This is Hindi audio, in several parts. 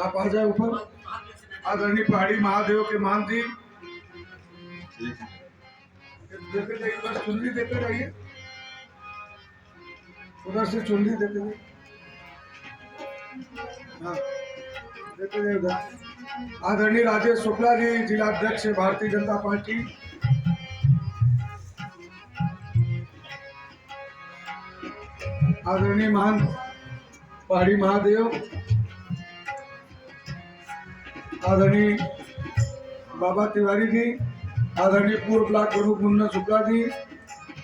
आप आ जाए ऊपर। आदरणीय पहाड़ी महादेव के मान जी देते जाइए, बस चुनरी देते रहिए, उधर से चुनरी देते जाइए। हाँ देते जाइए उधर। आदरणीय राजेश शुक्ला जी, जिलाध्यक्ष भारतीय जनता पार्टी। आदरणीय महंत पहाड़ी महादेव, आदरणीय बाबा तिवारी जी, आदरणीय पूर्व ब्लॉक प्रमुख मुन्ना शुक्ला जी,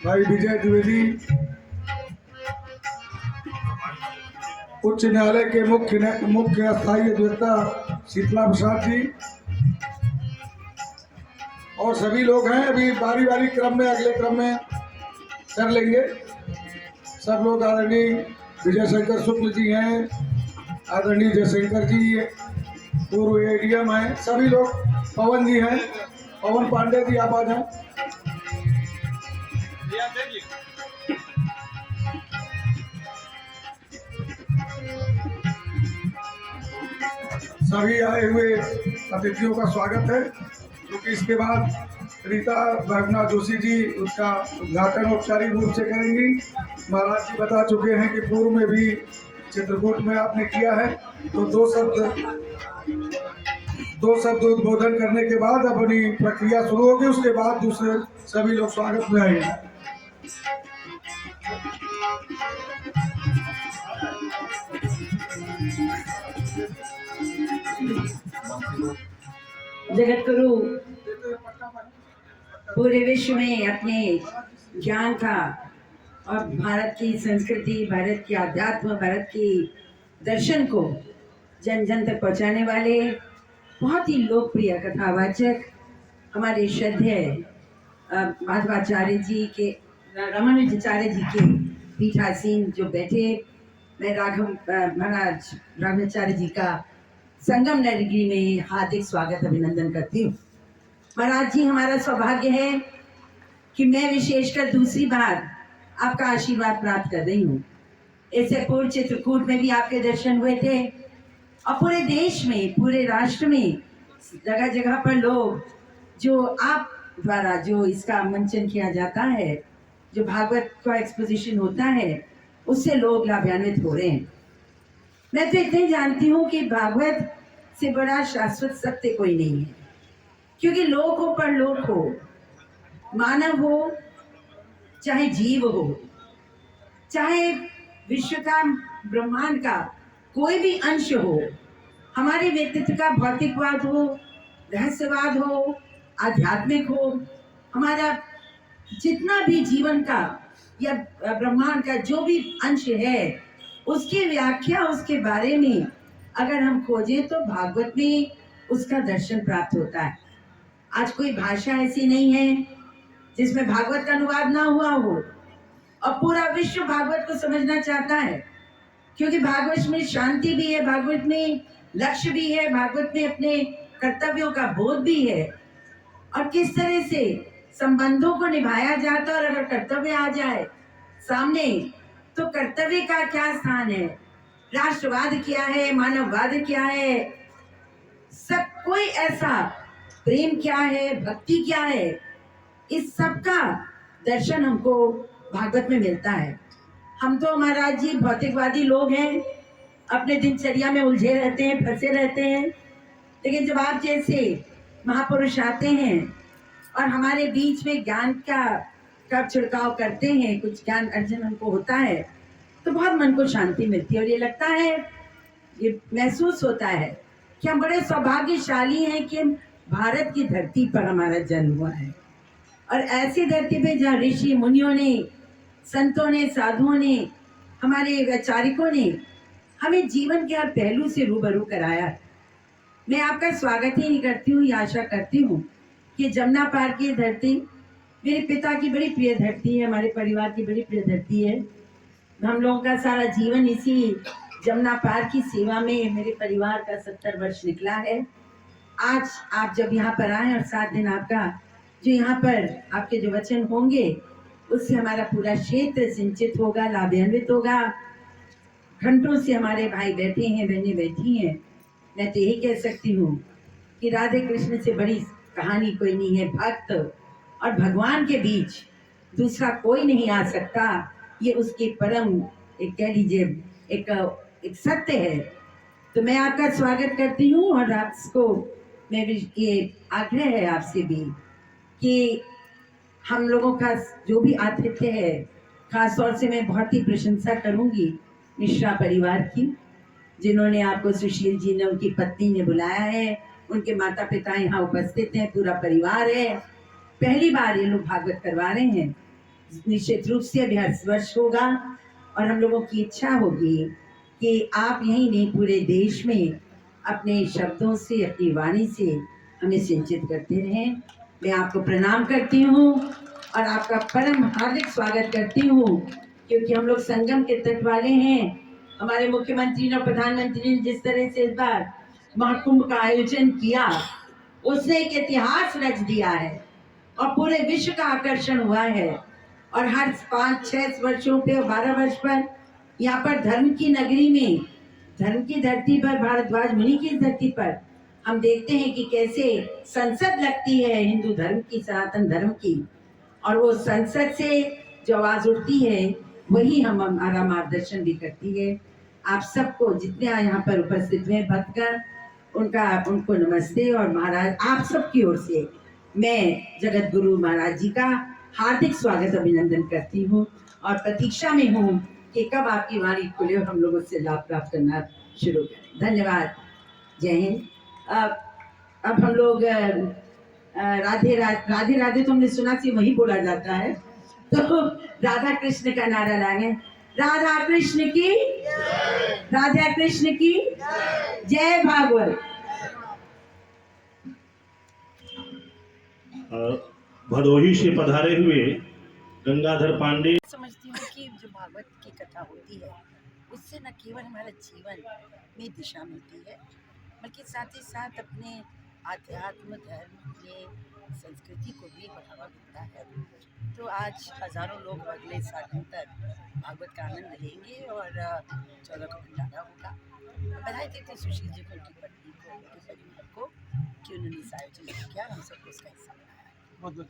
भाई विजय द्विवेदी, उच्च न्यायालय के मुख्य स्थायी अधिवक्ता शीतला प्रसाद जी और सभी लोग हैं। अभी बारी बारी क्रम में, अगले क्रम में कर लेंगे सब लोग। आदरणीय विजय शंकर शुक्ल जी हैं, आदरणीय जयशंकर जी पूर्व एडीएम हैं, सभी लोग। पवन जी हैं, पवन पांडे जी आप आ जाए। सभी आए हुए अतिथियों का स्वागत है, क्योंकि इसके बाद रीता भावना जोशी जी उसका उद्घाटन औपचारिक रूप से करेंगी। महाराज जी बता चुके हैं कि पूर्व में भी चित्रकूट में आपने किया है, तो दो शब्द उद्बोधन करने के बाद अपनी प्रक्रिया शुरू होगी, उसके बाद दूसरे सभी लोग स्वागत में आएंगे। जगत गुरु पूरे विश्व में अपने ज्ञान का और भारत की संस्कृति, भारत की आध्यात्म, भारत की दर्शन को जन जन तक पहुंचाने वाले बहुत ही लोकप्रिय कथावाचक हमारे श्रद्धेय माधवाचार्य जी के, रामानुजाचार्य जी के पीठासीन जो बैठे, मैं महाराज राघवाचार्य जी का संगम नगरी में हार्दिक स्वागत अभिनंदन करती हूँ। महाराज जी, हमारा सौभाग्य है कि मैं विशेषकर दूसरी बार आपका आशीर्वाद प्राप्त कर रही हूँ। इससे पूर्व चित्रकूट में भी आपके दर्शन हुए थे और पूरे देश में, पूरे राष्ट्र में जगह जगह पर लोग, जो आप द्वारा जो इसका मंचन किया जाता है, जो भागवत का एक्सपोजिशन होता है, उससे लोग लाभान्वित हो रहे हैं। मैं तो इतने जानती हूँ कि भागवत से बड़ा शाश्वत सत्य कोई नहीं है, क्योंकि लोक हो परलोक हो, मानव हो चाहे जीव हो, चाहे विश्व का, ब्रह्मांड का कोई भी अंश हो, हमारे व्यक्तित्व का भौतिकवाद हो, रहस्यवाद हो, आध्यात्मिक हो, हमारा जितना भी जीवन का या ब्रह्मांड का जो भी अंश है, उसकी व्याख्या, उसके बारे में अगर हम खोजें तो भागवत में उसका दर्शन प्राप्त होता है। आज कोई भाषा ऐसी नहीं है जिसमें भागवत का अनुवाद ना हुआ हो, और पूरा विश्व भागवत को समझना चाहता है, क्योंकि भागवत में शांति भी है, भागवत में लक्ष्य भी है, भागवत में अपने कर्तव्यों का बोध भी है, और किस तरह से संबंधों को निभाया जाता है। और अगर कर्तव्य आ जाए सामने, तो कर्तव्य का क्या स्थान है, राष्ट्रवाद क्या है, मानववाद क्या है, सब कोई ऐसा, प्रेम क्या है, भक्ति क्या है, इस सब का दर्शन हमको भागवत में मिलता है। हम तो महाराज जी भौतिकवादी लोग हैं, अपने दिनचर्या में उलझे रहते हैं, फंसे रहते हैं, लेकिन जब आप जैसे महापुरुष आते हैं और हमारे बीच में ज्ञान का छिड़काव करते हैं, कुछ ज्ञान अर्जन हमको होता है, तो बहुत मन को शांति मिलती है। और ये लगता है, ये महसूस होता है कि हम बड़े सौभाग्यशाली हैं कि भारत की धरती पर हमारा जन्म हुआ है, और ऐसी धरती पे जहाँ ऋषि मुनियों ने, संतों ने, साधुओं ने, हमारे वैचारिकों ने हमें जीवन के हर पहलू से रूबरू कराया। मैं आपका स्वागत ही नहीं करती हूँ, ये आशा करती हूँ कि जमुना पार की धरती मेरे पिता की बड़ी प्रिय धरती है, हमारे परिवार की बड़ी प्रिय धरती है। हम लोगों का सारा जीवन इसी जमुना पार की सेवा में मेरे परिवार का 70 वर्ष निकला है। आज आप जब यहाँ पर आए और 7 दिन आपका जो यहाँ पर आपके जो वचन होंगे, उससे हमारा पूरा क्षेत्र सिंचित होगा, लाभान्वित होगा। घंटों से हमारे भाई बैठे हैं, बहनें बैठी हैं, मैं तो यही कह सकती हूँ कि राधे कृष्ण से बड़ी कहानी कोई नहीं है। भक्त और भगवान के बीच दूसरा कोई नहीं आ सकता। ये उसकी परम, एक कह लीजिए, एक एक सत्य है। तो मैं आपका स्वागत करती हूँ और आपको मैं ये आग्रह है आपसे भी कि हम लोगों का जो भी आतिथ्य है, खास तौर से मैं बहुत ही प्रशंसा करूंगी मिश्रा परिवार की, जिन्होंने आपको, सुशील जी ने, उनकी पत्नी ने बुलाया है, उनके माता पिता यहाँ उपस्थित हैं, पूरा परिवार है। पहली बार ये लोग भागवत करवा रहे हैं। निश्चित रूप से अभी हर वर्ष होगा और हम लोगों की इच्छा होगी कि आप यही नहीं पूरे देश में अपने शब्दों से, अपनी वाणी से हमें सिंचित करते रहें। मैं आपको प्रणाम करती हूँ और आपका परम हार्दिक स्वागत करती हूँ, क्योंकि हम लोग संगम के तट वाले हैं। हमारे मुख्यमंत्री और प्रधानमंत्री ने जिस तरह से इस बार महाकुंभ का आयोजन किया, उसने एक इतिहास रच दिया है और पूरे विश्व का आकर्षण हुआ है। और हर 5-6 वर्षों पे, 12 वर्ष पर यहाँ पर धर्म की नगरी में, धर्म की धरती पर, भारद्वाज मुनि की धरती पर हम देखते हैं कि कैसे संसद लगती है हिंदू धर्म की, सनातन धर्म की। और वो संसद से जो आवाज उठती है वही हमारा मार्गदर्शन भी करती है। आप सबको, जितने यहाँ पर उपस्थित हुए भक्तगण, उनको नमस्ते। और महाराज आप सबकी ओर से मैं जगत गुरु महाराज जी का हार्दिक स्वागत, अभिनंदन करती हूँ और प्रतीक्षा में हूँ कि कब आपकी वाणी खुले और हम लोग उससे लाभ प्राप्त करना शुरू करें। धन्यवाद। जय हिंद। अब हम लोग राधे राधे राधे तो हमने सुना कि वही बोला जाता है, तो राधा कृष्ण का नारा लाएंगे। राधा कृष्ण की, राधा कृष्ण की जय। भागवत। भदोही से पधारे हुए गंगाधर पांडे। समझती हूँ कि जो भागवत की कथा होती है उससे न केवल हमारे जीवन में दिशा मिलती है, बल्कि साथ ही साथ अपने आध्यात्म, धर्म, अपने संस्कृति को भी बढ़ावा मिलता है। तो आज हजारों लोग अगले सालों तक भागवत का आनंद लेंगे और 14 को भंडारा होगा। बधाई देते सुशील जी को, उनकी पत्नी को, उनके परिवार को कि उन्होंने इस आयोजन किया, हम सबको उसका हिस्सा बनाया। बहुत बहुत